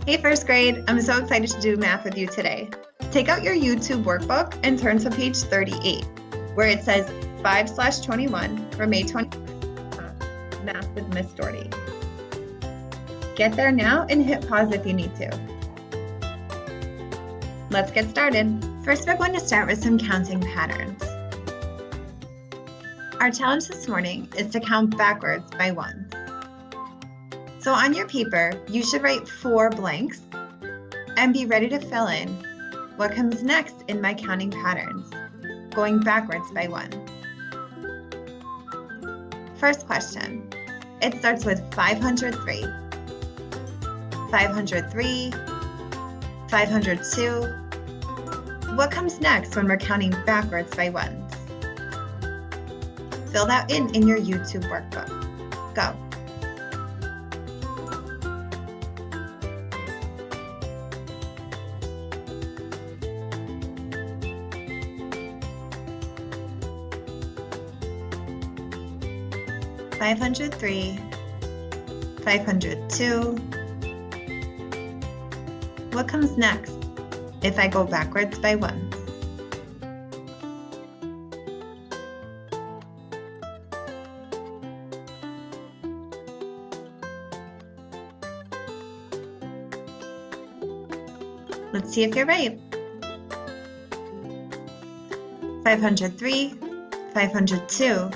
Hey first grade, I'm so excited to do math with you today. Take out your YouTube workbook and turn to page 38, where it says 5/21 for May 20, Math with Miss Doherty. Get there now and hit pause if you need to. Let's get started. First, we're going to start with some counting patterns. Our challenge this morning is to count backwards by ones. So on your paper, you should write 4 blanks and be ready to fill in what comes next in my counting patterns, going backwards by 1. First question, it starts with 503, 503, 502. What comes next when we're counting backwards by ones? Fill that in your YouTube workbook. Go. Five 503, 502. What comes next if I go backwards by ones? Let's see if you're right. 503, 502.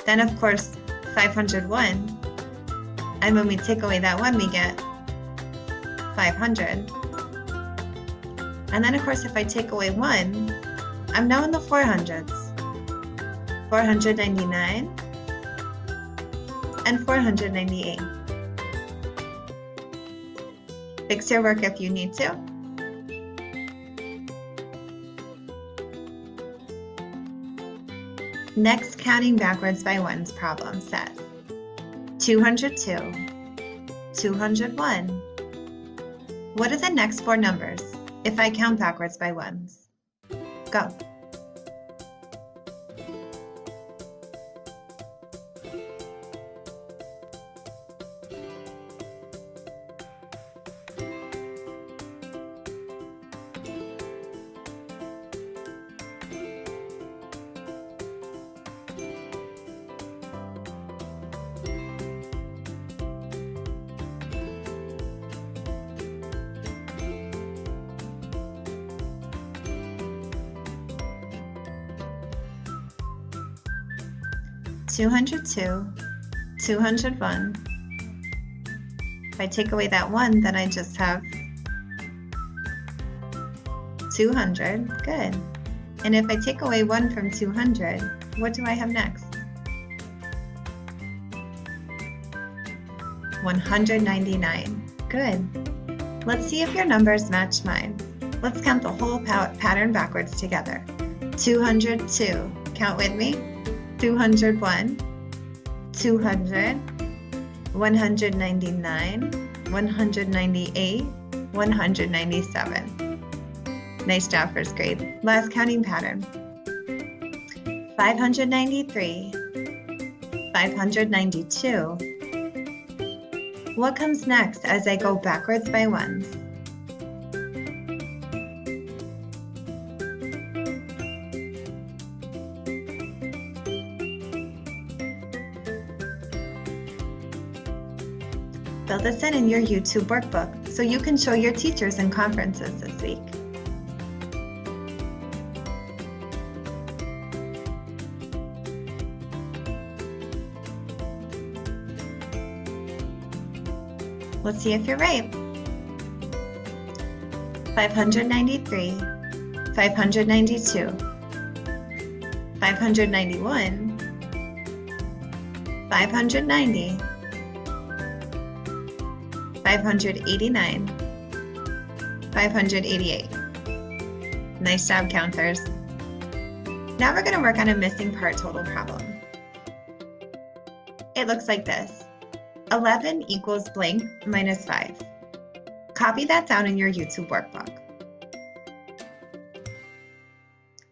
Then of course, 501. And when we take away that 1, we get 500. And then of course, if I take away 1, I'm now in the 400s. 499 and 498. Fix your work if you need to. Next counting backwards by ones problem says 202, 201. What are the next 4 numbers if I count backwards by ones? Go. $202, 201. If I take away that 1, then I just have 200. Good. And if I take away 1 from 200, what do I have next? 199. Good. Let's see if your numbers match mine. Let's count the whole pattern backwards together. 202. Count with me. 201, 200, 199, 198, 197. Nice job, first grade. Last counting pattern. 593, 592. What comes next as I go backwards by ones? Fill this in your YouTube workbook so you can show your teachers in conferences this week. Let's see if you're right. 593, 592, 591, 590, 589, 588. Nice job, counters. Now we're going to work on a missing part total problem. It looks like this. 11 equals blank minus 5. Copy that down in your YouTube workbook.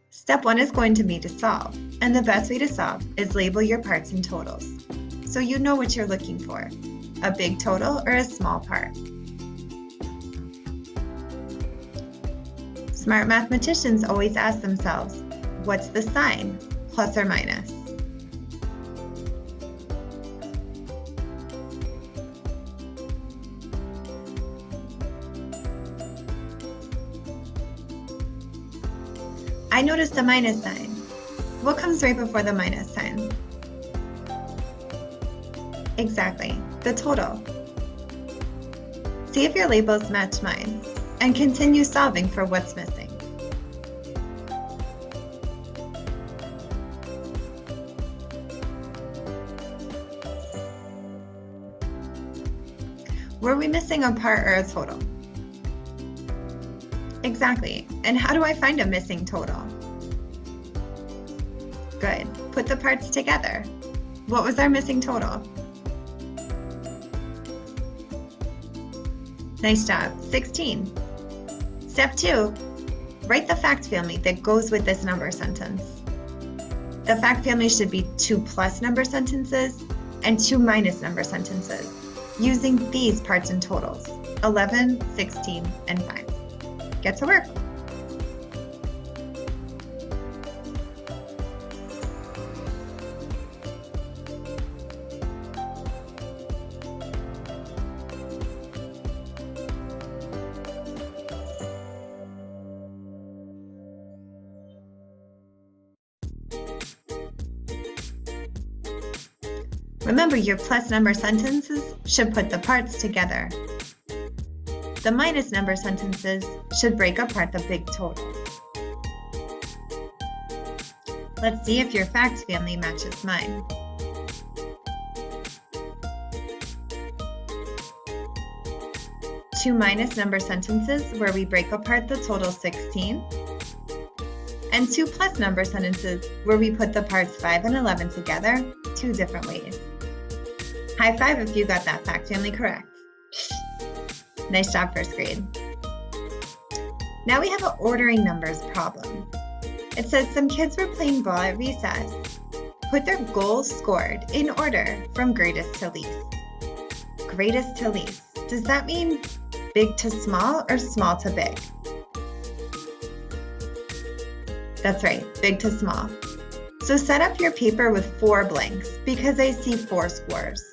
Step 1 is going to be to solve, and the best way to solve is label your parts and totals, so you know what you're looking for. A big total or a small part. Smart mathematicians always ask themselves, what's the sign, plus or minus? I noticed a minus sign. What comes right before the minus sign? Exactly, the total. See if your labels match mine, and continue solving for what's missing. Were we missing a part or a total? Exactly. And how do I find a missing total? Good. Put the parts together. What was our missing total? Nice job. 16. Step 2. Write the fact family that goes with this number sentence. The fact family should be 2 plus number sentences and 2 minus number sentences, using these parts and totals, 11, 16, and 5. Get to work. Remember, your plus number sentences should put the parts together. The minus number sentences should break apart the big total. Let's see if your facts family matches mine. Two minus number sentences where we break apart the total 16, and 2 plus number sentences where we put the parts 5 and 11 together 2 different ways. High five if you got that fact family correct. Nice job, first grade. Now we have an ordering numbers problem. It says some kids were playing ball at recess. Put their goals scored in order from greatest to least. Greatest to least. Does that mean big to small or small to big? That's right, big to small. So set up your paper with 4 blanks because I see 4 scores.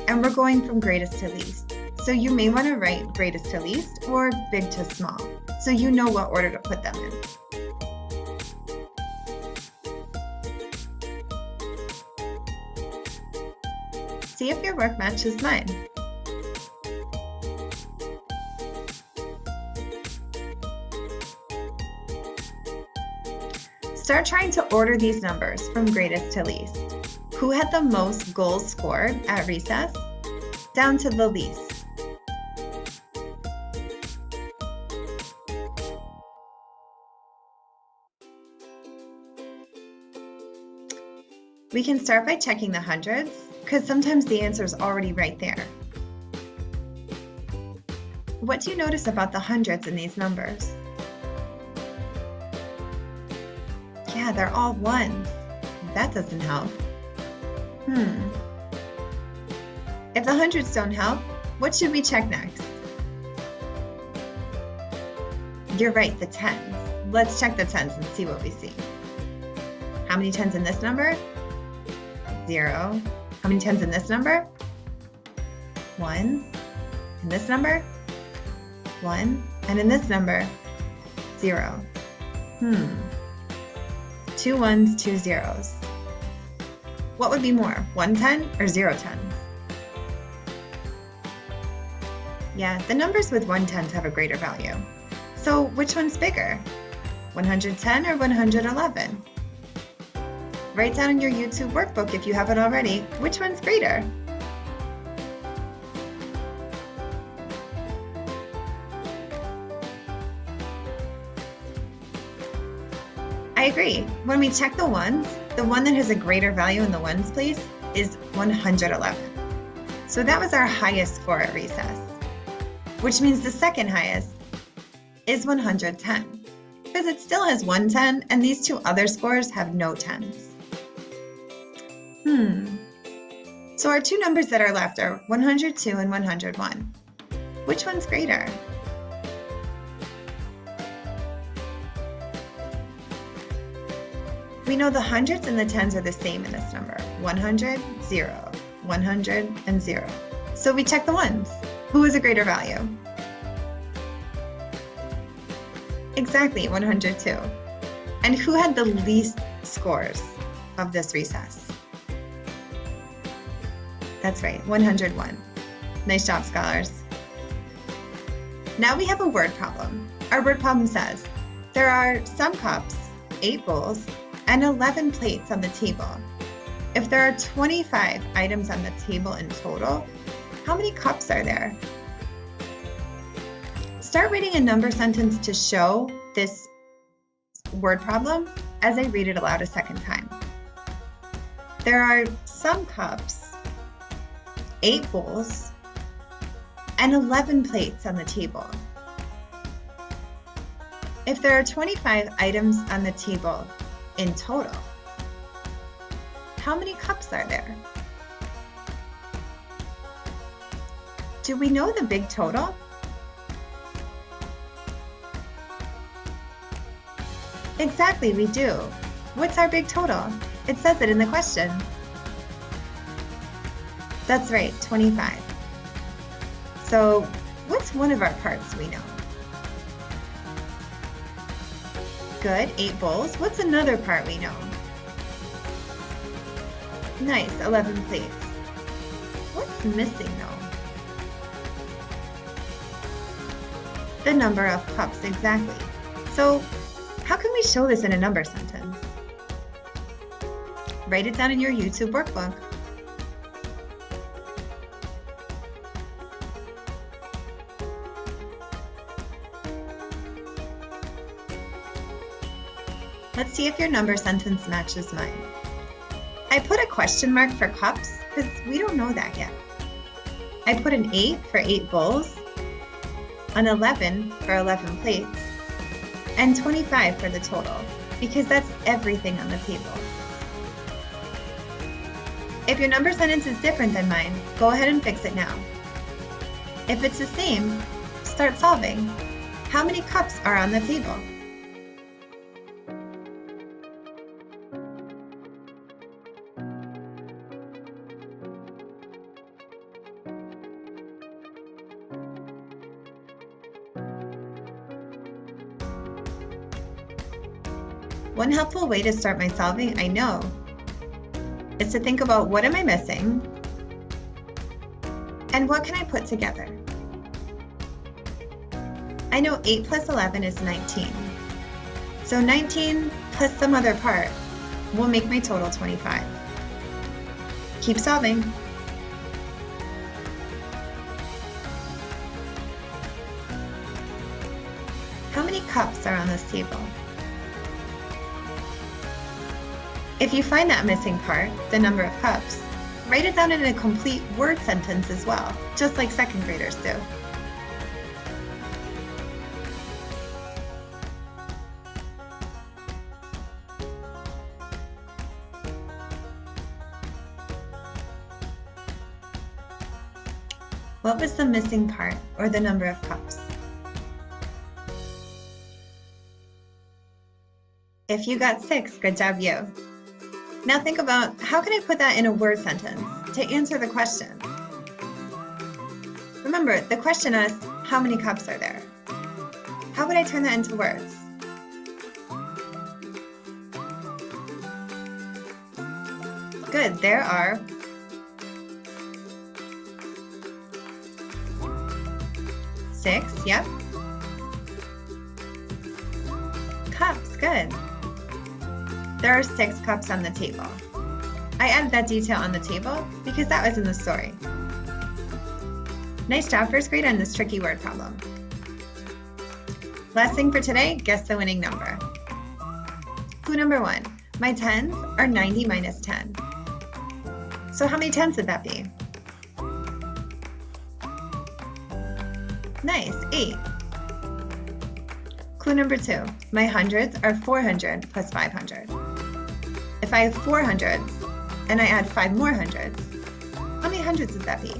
And we're going from greatest to least. So you may want to write greatest to least or big to small, so you know what order to put them in. See if your work matches mine. Start trying to order these numbers from greatest to least. Who had the most goals scored at recess? Down to the least. We can start by checking the hundreds, because sometimes the answer is already right there. What do you notice about the hundreds in these numbers? Yeah, they're all ones. That doesn't help. If the hundreds don't help, what should we check next? You're right, the tens. Let's check the tens and see what we see. How many tens in this number? 0. How many tens in this number? 1. In this number? 1. And in this number? 0. 2 ones, 2 zeros. What would be more, 1 10 or 0 tens? Yeah, the numbers with 1 tens have a greater value. So which one's bigger? 110 or 111? Write down in your YouTube workbook if you haven't already, which one's greater? I agree. When we check the ones, the one that has a greater value in the ones place is 111. So that was our highest score at recess, which means the second highest is 110, because it still has 110 and these 2 other scores have no tens. So our 2 numbers that are left are 102 and 101. Which one's greater? we know the hundreds and the tens are the same in this number. 100, 0, 100, and 0. So we check the ones. Who is a greater value? Exactly, 102. And who had the least scores of this recess? That's right, 101. Nice job, scholars. Now we have a word problem. Our word problem says, there are some cups, 8 bowls, and 11 plates on the table. If there are 25 items on the table in total, how many cups are there? Start writing a number sentence to show this word problem as I read it aloud a second time. There are some cups, 8 bowls, and 11 plates on the table. If there are 25 items on the table in total, how many cups are there? Do we know the big total? Exactly, we do. What's our big total? It says it in the question. That's right, 25. So what's one of our parts we know? Good, 8 bowls. What's another part we know? Nice, 11 plates. What's missing though? The number of cups, exactly. So how can we show this in a number sentence? Write it down in your YouTube workbook. Let's see if your number sentence matches mine. I put a question mark for cups because we don't know that yet. I put an 8 for 8 bowls, an 11 for 11 plates, and 25 for the total because that's everything on the table. If your number sentence is different than mine, go ahead and fix it now. If it's the same, start solving. How many cups are on the table? One helpful way to start my solving, I know, is to think about what am I missing and what can I put together? I know 8 plus 11 is 19. So 19 plus some other part will make my total 25. Keep solving. How many cups are on this table? If you find that missing part, the number of cups, write it down in a complete word sentence as well, just like second graders do. What was the missing part or the number of cups? If you got 6, good job you. Now think about, how can I put that in a word sentence to answer the question? Remember, the question asked, how many cups are there? How would I turn that into words? Good, there are 6, yep. Cups, good. There are 6 cups on the table. I added that detail on the table because that was in the story. Nice job, first grade, on this tricky word problem. Last thing for today, guess the winning number. Clue number 1, my 10s are 90 minus 10. So how many 10s would that be? Nice, 8. Clue number 2, my hundreds are 400 plus 500. If I have 4 hundreds and I add 5 more hundreds, how many hundreds would that be?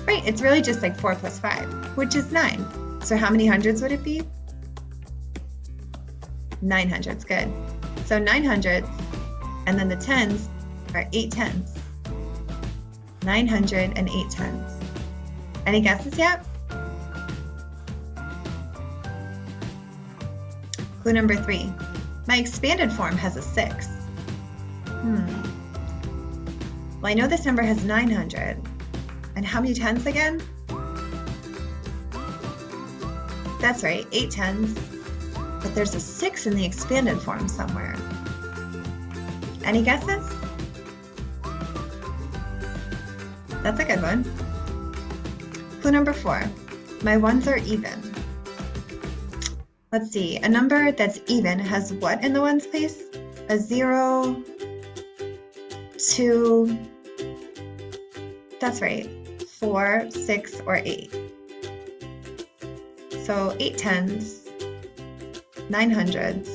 Right, it's really just like 4 plus 5, which is 9. So how many hundreds would it be? 900s, good. So 900s, and then the tens are 8 tens. 900 and 8 tens. Any guesses yet? Clue number 3. My expanded form has a 6. Well, I know this number has 900. And how many tens again? That's right, 8 tens. But there's a 6 in the expanded form somewhere. Any guesses? That's a good one. Clue number 4. My ones are even. Let's see, a number that's even has what in the ones place? A 0, 2, that's right, 4, 6, or 8. So 8 tens, 900s.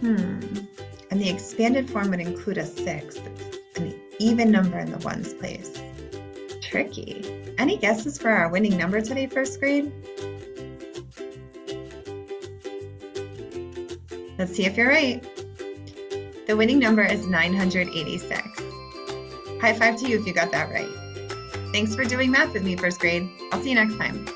And the expanded form would include a 6. It's an even number in the ones place. Tricky. Any guesses for our winning number today, first grade? Let's see if you're right. The winning number is 986. High five to you if you got that right. Thanks for doing math with me, first grade. I'll see you next time.